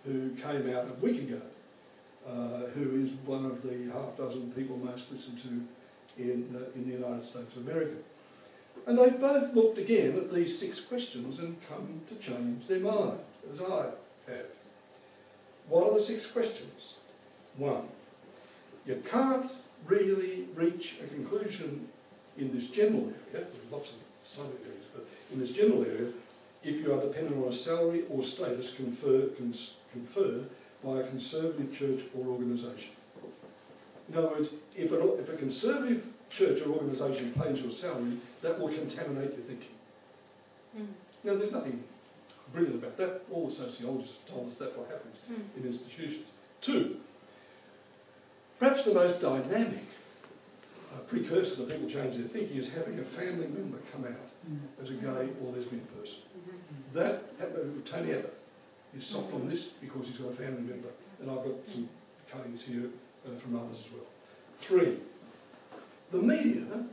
who came out a week ago, who is one of the half-dozen people most listened to in the United States of America. And they've both looked again at these 6 questions and come to change their mind, as I have. What are the 6 questions? 1, you can't really reach a conclusion in this general area, there's lots of sub-areas, but in this general area, if you are dependent on a salary or status conferred by a conservative church or organisation. In other words, if a conservative church or organisation pays your salary, that will contaminate your thinking. Now, there's nothing brilliant about that. All the sociologists have told us that's what happens in institutions. 2, perhaps the most dynamic precursor to people changing their thinking is having a family member come out as a gay or lesbian person. That happened with Tony Abbott. He's soft on this because he's got a family member, and I've got some cuttings here from others as well. 3, the media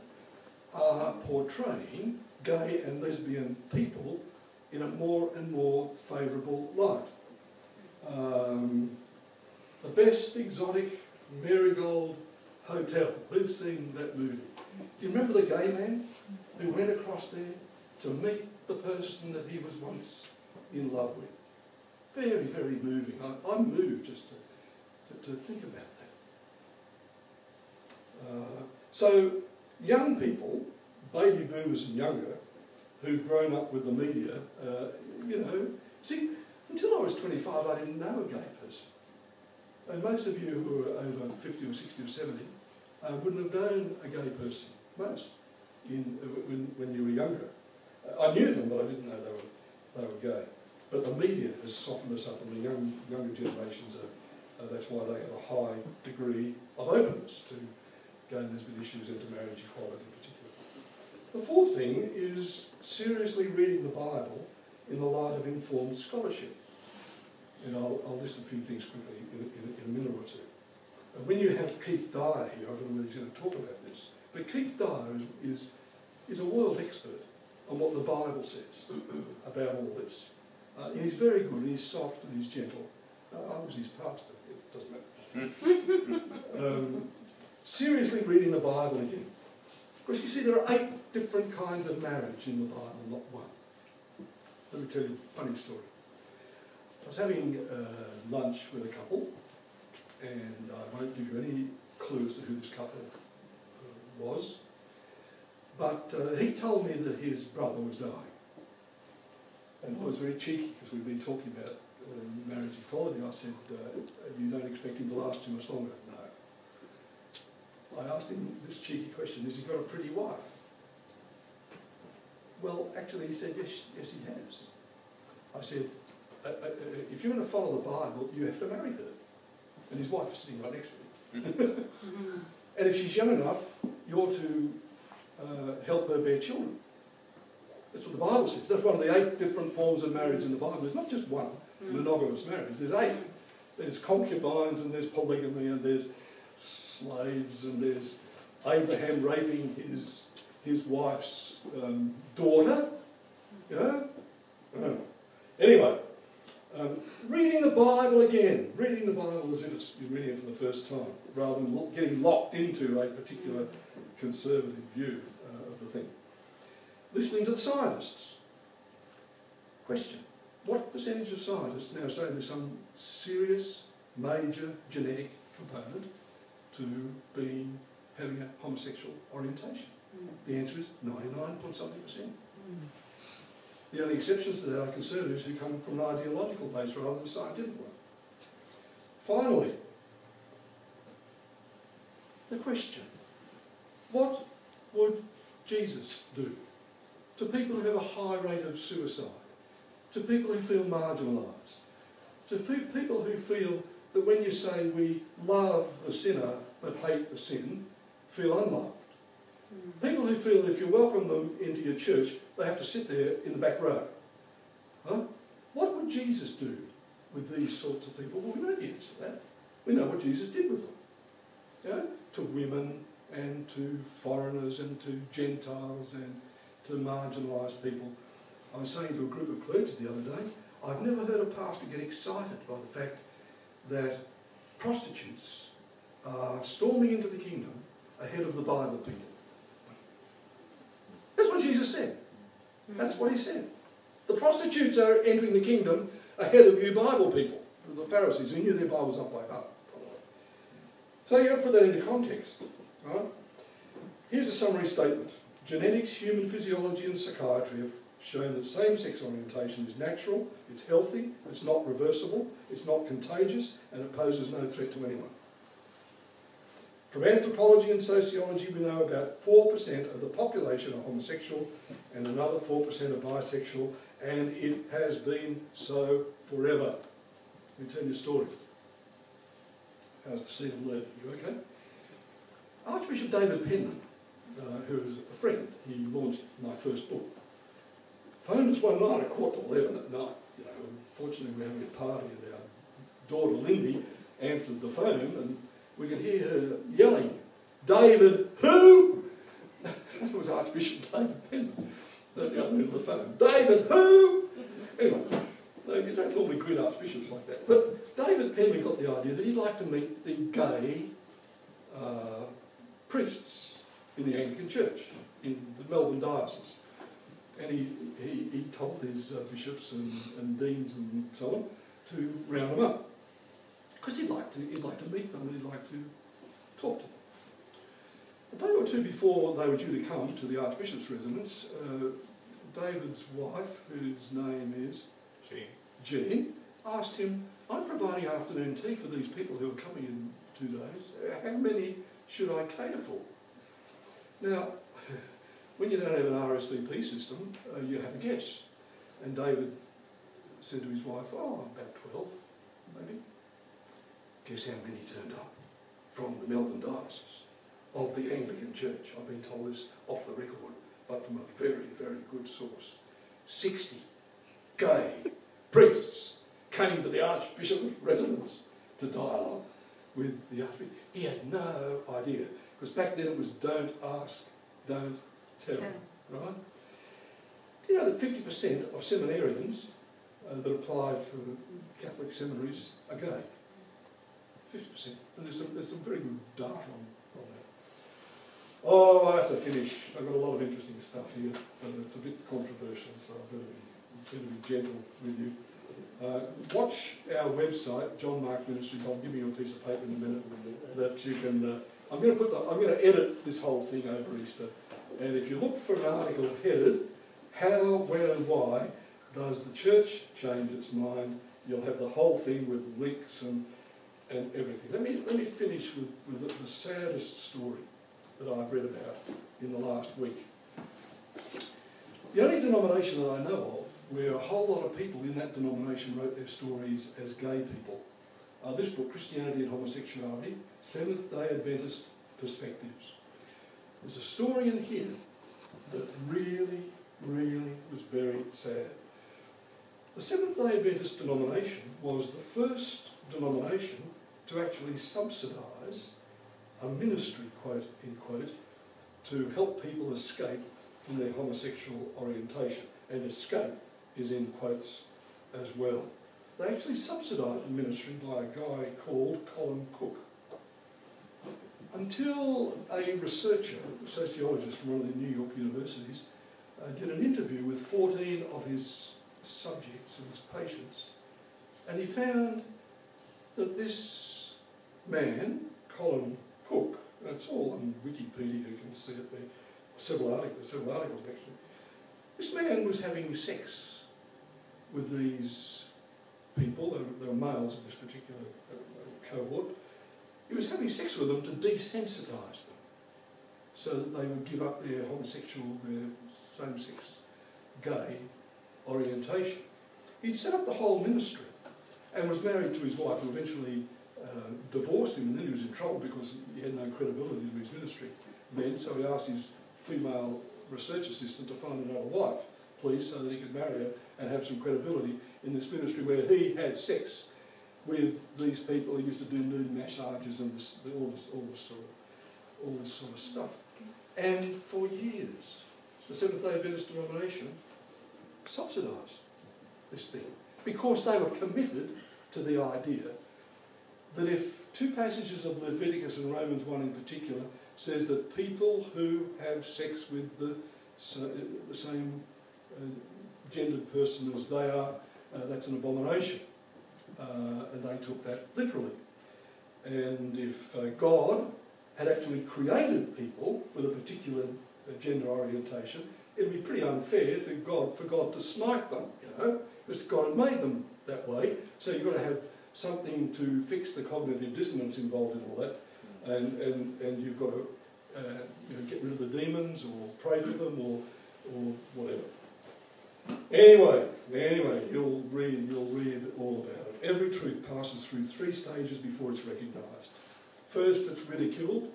are portraying gay and lesbian people in a more and more favourable light. The Best Exotic Marigold Hotel. Who's seen that movie? Do you remember the gay man who went across there to meet the person that he was once in love with? Very, very moving. I'm moved just to think about that. So young people, baby boomers and younger, who've grown up with the media, see, until I was 25 I didn't know a gay person. And most of you who are over 50 or 60 or 70 wouldn't have known a gay person, most, when you were younger. I knew them, but I didn't know they were gay. But the media has softened us up, and the younger generations that's why they have a high degree of openness to gay and lesbian issues and to marriage equality in particular. The fourth thing is seriously reading the Bible in the light of informed scholarship. And I'll list a few things quickly in a minute or two. When you have Keith Dyer here, I don't know whether he's going to talk about this, but Keith Dyer is a world expert on what the Bible says about all this. He's very good, he's soft and he's gentle. I was his pastor, it doesn't matter. Seriously reading the Bible again. Because you see, there are 8 different kinds of marriage in the Bible, not one. Let me tell you a funny story. I was having lunch with a couple, and I won't give you any clues to who this couple was, but he told me that his brother was dying. And I was very cheeky because we'd been talking about marriage equality. I said, you don't expect him to last too much longer? No. I asked him this cheeky question, has he got a pretty wife? Well, actually he said, yes he has. I said, if you're going to follow the Bible, you have to marry her. And his wife is sitting right next to him. And if she's young enough, you're to help her bear children. That's what the Bible says. That's one of the 8 different forms of marriage in the Bible. There's not just one monogamous marriage. There's 8. There's concubines, and there's polygamy, and there's slaves, and there's Abraham raping his wife's daughter. You know? Anyway, reading the Bible again. Reading the Bible as if you're reading it for the first time, rather than getting locked into a particular conservative view of the thing. Listening to the scientists. Question. What percentage of scientists now say there's some serious, major genetic component to having a homosexual orientation? The answer is 99.something%. The only exceptions to that are conservatives who come from an ideological base rather than a scientific one. Finally, the question. What would Jesus do to people who have a high rate of suicide, to people who feel marginalised, to people who feel that when you say we love the sinner but hate the sin, feel unloved? People who feel if you welcome them into your church, they have to sit there in the back row. What would Jesus do with these sorts of people? Well, we know the answer to that. We know what Jesus did with them. To women and to foreigners and to Gentiles and to marginalised people. I was saying to a group of clergy the other day, I've never heard a pastor get excited by the fact that prostitutes are storming into the kingdom ahead of the Bible people. That's what Jesus said. That's what he said. The prostitutes are entering the kingdom ahead of you Bible people, the Pharisees, who knew their Bibles up by heart. So you've got to put that into context. Right? Here's a summary statement. Genetics, human physiology and psychiatry have shown that same-sex orientation is natural, it's healthy, it's not reversible, it's not contagious, and it poses no threat to anyone. From anthropology and sociology, we know about 4% of the population are homosexual and another 4% are bisexual, and it has been so forever. Let me tell you a story. How's the seed of learning? You okay? Archbishop David Penman, who is a friend, he launched my first book, phoned us one night at 11:15 at night. Fortunately we were having a party and our daughter Lindy answered the phone and we could hear her yelling, "David who?" It was Archbishop David Penman at the other end of the phone. "David who?" Anyway, you don't normally greet archbishops like that. But David Penman got the idea that he'd like to meet the gay priests in the Anglican Church, in the Melbourne diocese. And he told his bishops and deans and so on to round them up. Because he'd like to meet them and he'd like to talk to them. A day or two before they were due to come to the Archbishop's residence, David's wife, whose name is Jean, asked him, "I'm providing afternoon tea for these people who are coming in 2 days. How many should I cater for?" Now, when you don't have an RSVP system, you have a guess. And David said to his wife, "Oh, about 12, maybe." Guess how many turned up from the Melbourne diocese of the Anglican Church? I've been told this off the record, but from a very, very good source. 60 gay priests came to the Archbishop's residence to dialogue with the Archbishop. He had no idea, because back then it was don't ask, don't tell, right? Do you know that 50% of seminarians that apply for Catholic seminaries are gay? 50%. And there's some very good data on that. Oh, I have to finish. I've got a lot of interesting stuff here, but it's a bit controversial, so I better be gentle with you. Watch our website, John Mark Ministries. I'll give you a piece of paper in a minute that you can. I'm going to edit this whole thing over Easter, and if you look for an article headed "How, When, and Why Does the Church Change Its Mind?" you'll have the whole thing with links and everything. Let me finish with the saddest story that I've read about in the last week. The only denomination that I know of where a whole lot of people in that denomination wrote their stories as gay people. This book, Christianity and Homosexuality, Seventh-day Adventist Perspectives. There's a story in here that really, really was very sad. The Seventh-day Adventist denomination was the first denomination to actually subsidise a ministry, quote, in quote, to help people escape from their homosexual orientation. And escape is in quotes as well. They actually subsidised the ministry by a guy called Colin Cook. Until a researcher, a sociologist from one of the New York universities, did an interview with 14 of his subjects and his patients, and he found that this man, Colin Cook, and it's all on Wikipedia, you can see it there, several articles actually, this man was having sex with these people, there were males in this particular cohort. He was having sex with them to desensitise them, so that they would give up their homosexual, their same-sex gay orientation. He'd set up the whole ministry and was married to his wife, who eventually divorced him, and then he was in trouble because he had no credibility to his ministry then, so he asked his female research assistant to find another wife, please, so that he could marry her and have some credibility in this ministry where he had sex with these people. He used to do nude massages and all this sort of stuff. And for years, the Seventh-day Adventist denomination subsidised this thing because they were committed to the idea that if two passages of Leviticus and Romans 1 in particular says that people who have sex with the same gendered person as they are, that's an abomination. And they took that literally. And if God had actually created people with a particular gender orientation, it would be pretty unfair for God to smite them, you know, because God had made them that way. So you've got to have something to fix the cognitive dissonance involved in all that, and you've got to get rid of the demons or pray for them or whatever. Anyway, you'll read all about it. Every truth passes through 3 stages before it's recognised. First, it's ridiculed.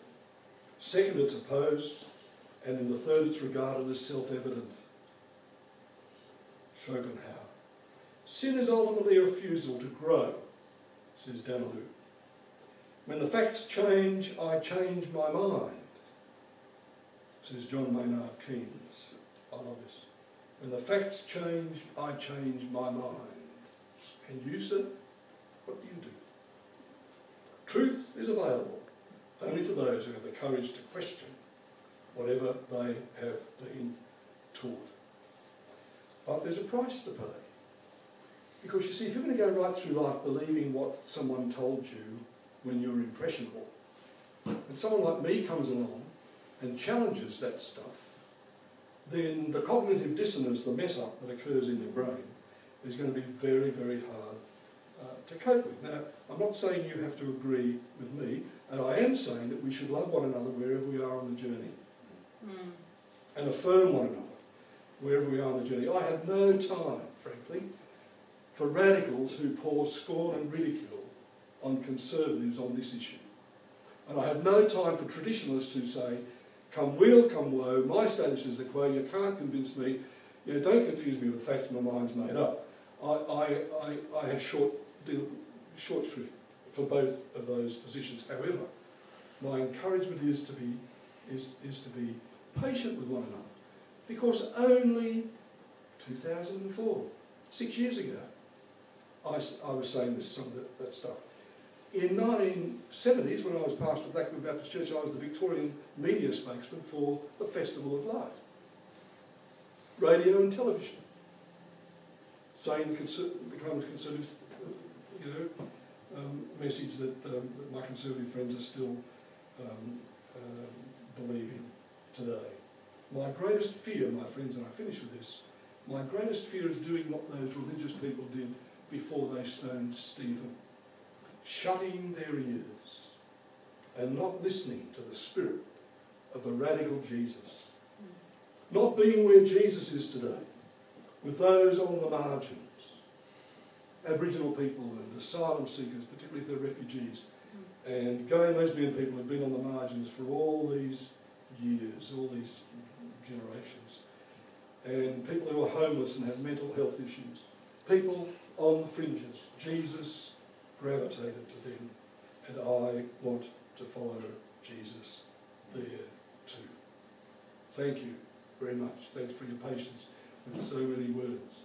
Second, it's opposed. And in the third, it's regarded as self-evident. Schopenhauer. Sin is ultimately a refusal to grow, says Danilou. When the facts change, I change my mind, says John Maynard Keynes. I love this. When the facts change, I change my mind. And you, sir, what do you do? Truth is available only to those who have the courage to question whatever they have been taught. But there's a price to pay. Because you see, if you're going to go right through life believing what someone told you when you were impressionable, when someone like me comes along and challenges that stuff, then the cognitive dissonance, the mess up that occurs in your brain, is going to be very, very hard to cope with. Now, I'm not saying you have to agree with me, and I am saying that we should love one another wherever we are on the journey, and affirm one another wherever we are on the journey. I have no time, frankly, for radicals who pour scorn and ridicule on conservatives on this issue. And I have no time for traditionalists who say, come weal, come woe, my status is the quo, you can't convince me, don't confuse me with facts my mind's made up. I have short shrift for both of those positions. However, my encouragement is to be patient with one another, because only 2004, 6 years ago, I was saying that stuff. In 1970s, when I was pastor of Blackwood Baptist Church, I was the Victorian media spokesman for the Festival of Light, radio and television, saying the kind of conservative, message that my conservative friends are still believing today. My greatest fear, my friends, and I finish with this, my greatest fear is doing what those religious people did before they stoned Stephen, shutting their ears and not listening to the spirit of the radical Jesus. Not being where Jesus is today, with those on the margins, Aboriginal people and asylum seekers, particularly if they're refugees, and gay and lesbian people who've been on the margins for all these years, all these generations, and people who are homeless and have mental health issues, people on the fringes. Jesus gravitated to them, and I want to follow Jesus there too. Thank you very much. Thanks for your patience with so many words.